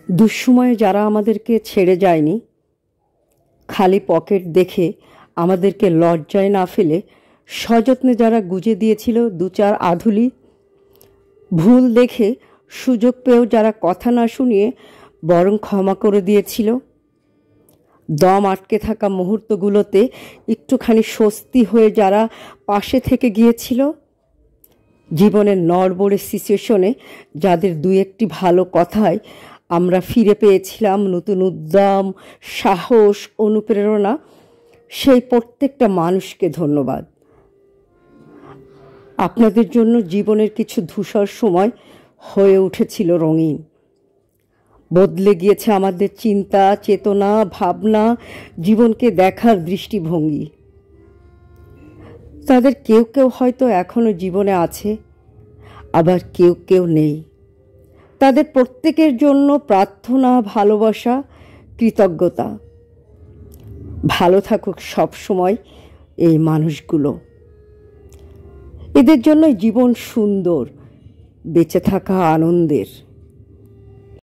দুঃসময়ে যারা আমাদেরকে ছেড়ে যায়নি, খালি পকেট দেখে আমাদেরকে লজ্জায় না ফেলে সযত্নে যারা গুজে দিয়েছিল দু চার আধুলি, ভুল দেখে সুযোগ পেয়েও যারা কথা না শুনিয়ে বরং ক্ষমা করে দিয়েছিল, দম আটকে থাকা মুহূর্তগুলোতে একটুখানি স্বস্তি হয়ে যারা পাশে থেকে গিয়েছিল, জীবনের নড়বড়ে সিচুয়েশনে যাদের দু একটি ভালো কথায় আমরা ফিরে পেয়েছিলাম নতুন উদ্যম, সাহস, অনুপ্রেরণা, সেই প্রত্যেকটা মানুষকে ধন্যবাদ। আপনাদের জন্য জীবনের কিছু ধূসর সময় হয়ে উঠেছিল রঙিন, বদলে গিয়েছে আমাদের চিন্তা, চেতনা, ভাবনা, জীবনকে দেখার দৃষ্টিভঙ্গি। তাদের কেউ কেউ হয়তো এখনো জীবনে আছে, আবার কেউ কেউ নেই। তাদের প্রত্যেকের জন্য প্রার্থনা, ভালোবাসা, কৃতজ্ঞতা। ভালো থাকুক সব সময় এই মানুষগুলো। এদের জন্য জীবন সুন্দর, বেঁচে থাকা আনন্দের।